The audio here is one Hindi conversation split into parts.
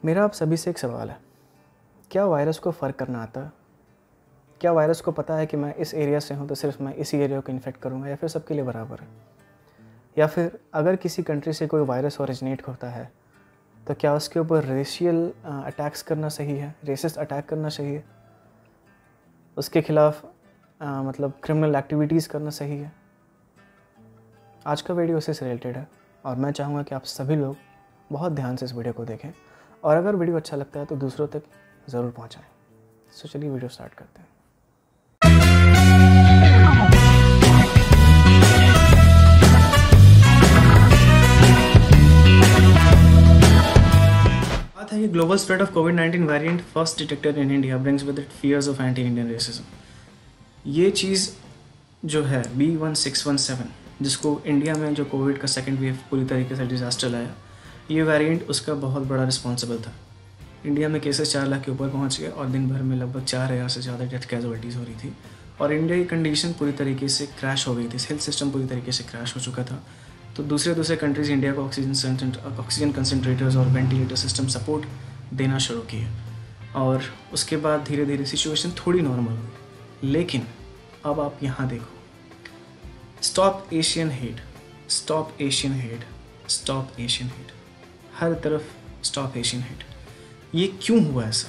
मेरा आप सभी से एक सवाल है, क्या वायरस को फ़र्क करना आता है? क्या वायरस को पता है कि मैं इस एरिया से हूँ तो सिर्फ मैं इसी एरिया को इन्फेक्ट करूँगा या फिर सबके लिए बराबर है? या फिर अगर किसी कंट्री से कोई वायरस ओरिजिनेट होता है तो क्या उसके ऊपर रेशियल अटैक्स करना सही है, रेसिस्ट अटैक करना सही है, उसके खिलाफ मतलब क्रिमिनल एक्टिविटीज़ करना सही है? आज का वीडियो उसी से रिलेटेड है और मैं चाहूँगा कि आप सभी लोग बहुत ध्यान से इस वीडियो को देखें और अगर वीडियो अच्छा लगता है तो दूसरों तक ज़रूर पहुँचाएँ। सो चलिए वीडियो स्टार्ट करते हैं। बात है कि ग्लोबल स्प्रेड ऑफ कोविड-19 variant first detected in India brings with it fears of anti Indian racism. ये चीज़ जो है B1617 जिसको इंडिया में जो कोविड का सेकेंड वेव पूरी तरीके से डिज़ास्टर लाया, ये वेरिएंट उसका बहुत बड़ा रिस्पॉन्सिबल था। इंडिया में केसेस 4 लाख के ऊपर पहुंच गए और दिन भर में लगभग 4000 से ज़्यादा डेथ कैजुअलिटीज़ हो रही थी और इंडिया की कंडीशन पूरी तरीके से क्रैश हो गई थी। हेल्थ सिस्टम पूरी तरीके से क्रैश हो चुका था। तो दूसरे कंट्रीज़ इंडिया को ऑक्सीजन कंसनट्रेटर्स और वेंटिलेटर सिस्टम सपोर्ट देना शुरू किए और उसके बाद धीरे धीरे सिचुएशन थोड़ी नॉर्मल हुई। लेकिन अब आप यहाँ देखो, stop Asian hate, stop Asian hate, stop Asian hate, हर तरफ स्टॉप एशियन हेट। ये क्यों हुआ ऐसा?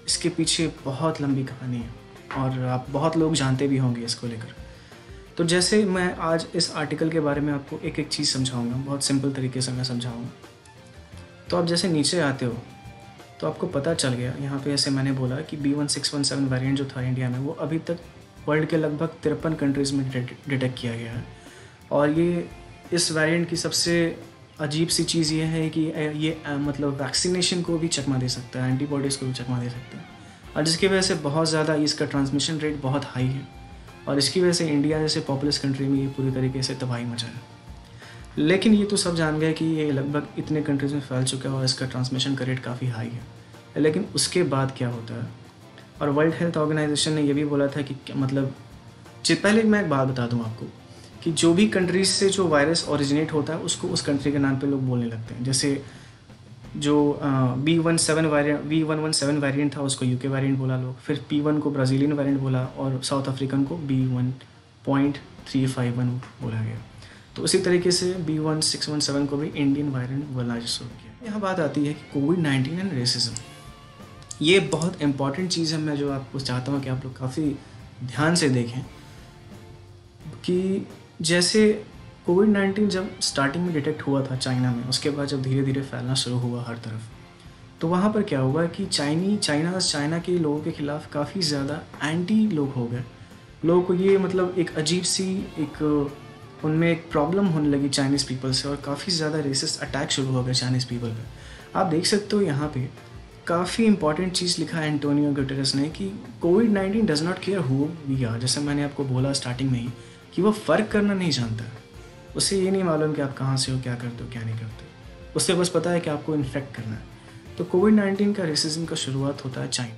इसके पीछे बहुत लंबी कहानी है और आप बहुत लोग जानते भी होंगे इसको लेकर। तो जैसे मैं आज इस आर्टिकल के बारे में आपको एक एक चीज़ समझाऊंगा, बहुत सिंपल तरीके से मैं समझाऊंगा। तो आप जैसे नीचे आते हो तो आपको पता चल गया, यहाँ पे ऐसे मैंने बोला कि B1617 वेरिएंट जो था इंडिया में वो अभी तक वर्ल्ड के लगभग 53 कंट्रीज़ में डिटेक्ट किया गया है। और ये इस वेरिएंट की सबसे अजीब सी चीज़ ये है कि ये मतलब वैक्सीनेशन को भी चकमा दे सकता है, एंटीबॉडीज़ को भी चकमा दे सकता है और जिसकी वजह से बहुत ज़्यादा इसका ट्रांसमिशन रेट बहुत हाई है और इसकी वजह से इंडिया जैसे पॉपुलस कंट्री में ये पूरी तरीके से तबाही मचा है। लेकिन ये तो सब जान गए कि ये लगभग इतने कंट्रीज़ में फैल चुका है और इसका ट्रांसमिशन का रेट काफ़ी हाई है। लेकिन उसके बाद क्या होता है? और वर्ल्ड हेल्थ ऑर्गेनाइजेशन ने यह भी बोला था कि मतलब पहले मैं एक बात बता दूं आपको कि जो भी कंट्रीज से जो वायरस ओरिजिनेट होता है उसको उस कंट्री के नाम पे लोग बोलने लगते हैं। जैसे जो B117 वेरिएंट था उसको UK वेरिएंट बोला लोग, फिर P1 को ब्राज़ीलियन वेरिएंट बोला और साउथ अफ्रीकन को B1.351 बोला गया। तो उसी तरीके से B1617 को भी इंडियन वेरिएंट बोलना शुरू किया। यहाँ बात आती है कि कोविड-19 एंड रेसिज्म, ये बहुत इंपॉर्टेंट चीज़ है। मैं जो आपको चाहता हूँ कि आप लोग काफ़ी ध्यान से देखें कि जैसे कोविड-19 जब स्टार्टिंग में डिटेक्ट हुआ था चाइना में, उसके बाद जब धीरे धीरे फैलना शुरू हुआ हर तरफ, तो वहाँ पर क्या हुआ कि चाइना के लोगों के ख़िलाफ़ काफ़ी ज़्यादा एंटी लोग हो गए। लोगों को ये मतलब एक अजीब सी उनमें एक प्रॉब्लम होने लगी चाइनीज़ पीपल से और काफ़ी ज़्यादा रेसिस्ट अटैक शुरू हो गए चाइनीज़ पीपल पे। आप देख सकते हो यहाँ पे काफ़ी इंपॉर्टेंट चीज़ लिखा है एंटोनियो गुटेरेस ने कि कोविड-19 does not care who we are. जैसे मैंने आपको बोला स्टार्टिंग में ही कि वो फ़र्क करना नहीं जानता। उसे ये नहीं मालूम कि आप कहाँ से हो, क्या करते हो, क्या नहीं करते। उसे बस पता है कि आपको इन्फेक्ट करना है। तो कोविड-19 का रेसिज्म का शुरुआत होता है चाइना।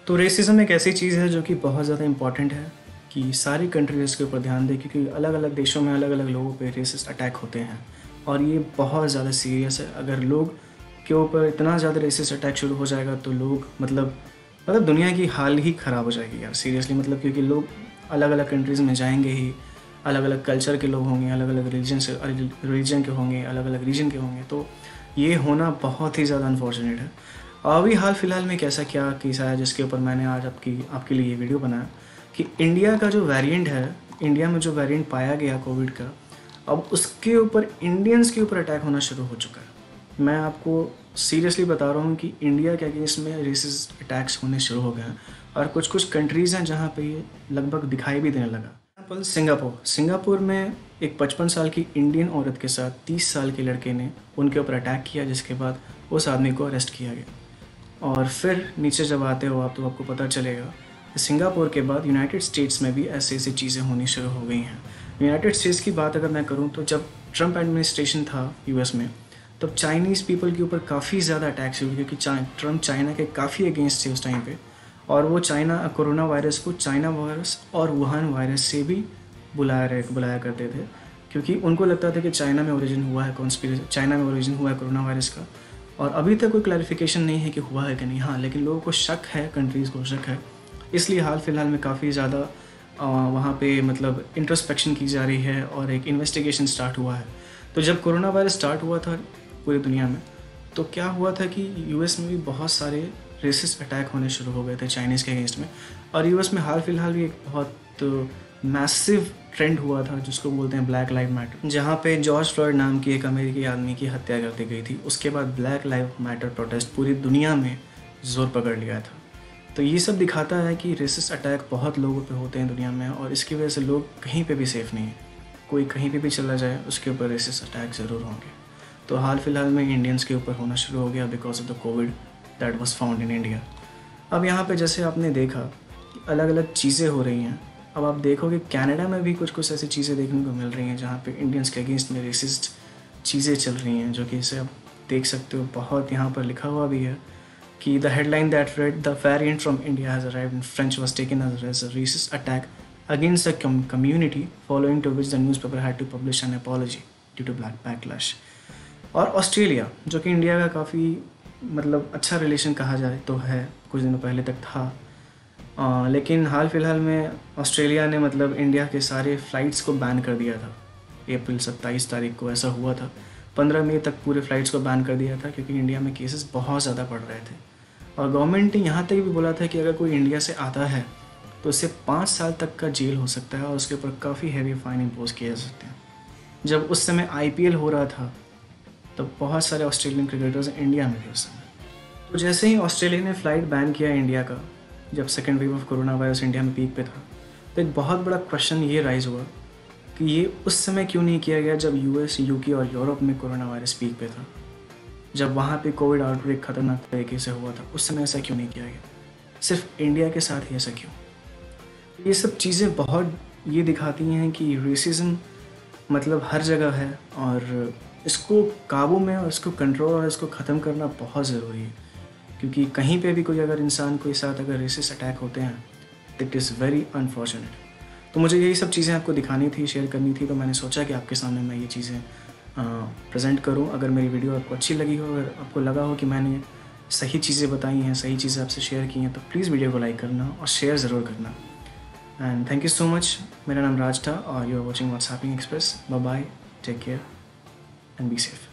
तो रेसिज्म एक ऐसी चीज़ है जो कि बहुत ज़्यादा इंपॉर्टेंट है कि सारी कंट्रीज इसके ऊपर ध्यान दें, क्योंकि अलग अलग देशों में अलग अलग लोगों पर रेसिस्ट अटैक होते हैं और ये बहुत ज़्यादा सीरियस है। अगर लोग के ऊपर इतना ज़्यादा रेसिस्ट अटैक शुरू हो जाएगा तो लोग मतलब दुनिया की हाल ही ख़राब हो जाएगी यार, सीरियसली। मतलब क्योंकि लोग अलग अलग कंट्रीज़ में जाएंगे ही, अलग अलग कल्चर के लोग होंगे, अलग अलग रीजन के होंगे, अलग अलग रीजन के होंगे, तो ये होना बहुत ही ज़्यादा अनफॉर्चुनेट है। अभी हाल फिलहाल में कैसा क्या केस आया जिसके ऊपर मैंने आज आपके लिए ये वीडियो बनाया कि इंडिया का जो वेरिएंट है, इंडिया में जो वेरिएंट पाया गया कोविड का, अब उसके ऊपर इंडियंस के ऊपर अटैक होना शुरू हो चुका है। मैं आपको सीरियसली बता रहा हूँ कि इंडिया के अगेंस्ट में रेसिस्ट अटैक्स होने शुरू हो गए हैं और कुछ कंट्रीज़ हैं जहाँ पे ये लगभग दिखाई भी देने लगा। सिंगापुर में एक 55 साल की इंडियन औरत के साथ 30 साल के लड़के ने उनके ऊपर अटैक किया, जिसके बाद उस आदमी को अरेस्ट किया गया। और फिर नीचे जब आते हो आप तो आपको पता चलेगा सिंगापुर के बाद यूनाइटेड स्टेट्स में भी ऐसी चीज़ें होनी शुरू हो गई हैं। यूनाइटेड स्टेट्स की बात अगर मैं करूं तो जब ट्रंप एडमिनिस्ट्रेशन था यूएस में, तब चाइनीज़ पीपल के ऊपर काफ़ी ज़्यादा अटैक्स हुए क्योंकि ट्रंप चाइना के काफ़ी अगेंस्ट थे उस टाइम पे और वो कोरोना वायरस को चाइना वायरस और वुहान वायरस से भी बुलाया करते थे, क्योंकि उनको लगता था कि चाइना में ओरिजिन हुआ है कोरोना वायरस का और अभी तक कोई क्लैरिफिकेशन नहीं है कि हुआ है कि नहीं। हाँ, लेकिन लोगों को शक है, कंट्रीज़ को शक है, इसलिए हाल फिलहाल में काफ़ी ज़्यादा वहाँ पे मतलब इंट्रोस्पेक्शन की जा रही है और एक इन्वेस्टिगेशन स्टार्ट हुआ है। तो जब कोरोना वायरस स्टार्ट हुआ था पूरी दुनिया में, तो क्या हुआ था कि यूएस में भी बहुत सारे रेसिस्ट अटैक होने शुरू हो गए थे चाइनीज़ के अगेंस्ट में। और यूएस में हाल फिलहाल भी एक बहुत मैसिव ट्रेंड हुआ था जिसको बोलते हैं ब्लैक लाइव मैटर, जहाँ पे जॉर्ज फ्लॉयड नाम की एक अमेरिकी आदमी की हत्या कर दी गई थी। उसके बाद ब्लैक लाइव मैटर प्रोटेस्ट पूरी दुनिया में ज़ोर पकड़ लिया था। तो ये सब दिखाता है कि रेसिस्ट अटैक बहुत लोगों पे होते हैं दुनिया में, और इसकी वजह से लोग कहीं पे भी सेफ़ नहीं है। कोई कहीं पे भी चला जाए उसके ऊपर रेसिस्ट अटैक ज़रूर होंगे। तो हाल फिलहाल में इंडियंस के ऊपर होना शुरू हो गया because of the Covid that was found in India. अब यहाँ पे जैसे आपने देखा कि अलग अलग चीज़ें हो रही हैं। अब आप देखोगे कनाडा में भी कुछ कुछ ऐसी चीज़ें देखने को मिल रही हैं जहाँ पे इंडियंस के अगेंस्ट में रेसिस्ट चीज़ें चल रही हैं, जो कि इसे आप देख सकते हो। बहुत यहाँ पर लिखा हुआ भी है कि the headline that read the variant from India has arrived in French was taken as a racist attack against the community, following to which the newspaper had to publish an apology due to black backlash। और ऑस्ट्रेलिया, जो कि इंडिया का काफ़ी मतलब अच्छा रिलेशन कहा जाए तो है, कुछ दिनों पहले तक था, लेकिन हाल फिलहाल में ऑस्ट्रेलिया ने मतलब इंडिया के सारे फ़्लाइट्स को बैन कर दिया था। अप्रैल 27 तारीख को ऐसा हुआ था। 15 मई तक पूरे फ़्लाइट्स को बैन कर दिया था क्योंकि इंडिया में केसेस बहुत ज़्यादा बढ़ रहे थे। और गवर्नमेंट ने यहाँ तक भी बोला था कि अगर कोई इंडिया से आता है तो उससे 5 साल तक का जेल हो सकता है और उसके ऊपर काफ़ी हैवी फाइन इम्पोज किए जा सकते हैं। जब उस समय IPL हो रहा था तब बहुत सारे ऑस्ट्रेलियन क्रिकेटर्स इंडिया में थे उस समय। तो जैसे ही ऑस्ट्रेलिया ने फ़्लाइट बैन किया इंडिया का, जब second wave of corona virus India में पीक पे था, तो एक बहुत बड़ा क्वेश्चन ये राइज हुआ कि ये उस समय क्यों नहीं किया गया जब US, UK और यूरोप में कोरोना वायरस पीक पे था, जब वहाँ पे कोविड आउटब्रेक खतरनाक तरीके से हुआ था। उस समय ऐसा क्यों नहीं किया गया, सिर्फ इंडिया के साथ ही ऐसा क्यों? ये सब चीज़ें बहुत ये दिखाती हैं कि रेसिज्म मतलब हर जगह है और इसको काबू में और इसको कंट्रोल और इसको ख़त्म करना बहुत ज़रूरी है। क्योंकि कहीं पे भी कोई अगर इंसान के साथ अगर रेसिस्ट अटैक होते हैं, इट इज़ वेरी अनफॉर्चुनेट। तो मुझे यही सब चीज़ें आपको दिखानी थी, शेयर करनी थी, तो मैंने सोचा कि आपके सामने मैं ये चीज़ें प्रेजेंट करूँ। अगर मेरी वीडियो आपको अच्छी लगी हो, अगर आपको लगा हो कि मैंने सही चीज़ें बताई हैं, सही चीज़ें आपसे शेयर की हैं, तो प्लीज़ वीडियो को लाइक करना और शेयर ज़रूर करना। And thank you so much. मेरा नाम राज था और you are watching what's happening express. Bye bye, take care and be safe.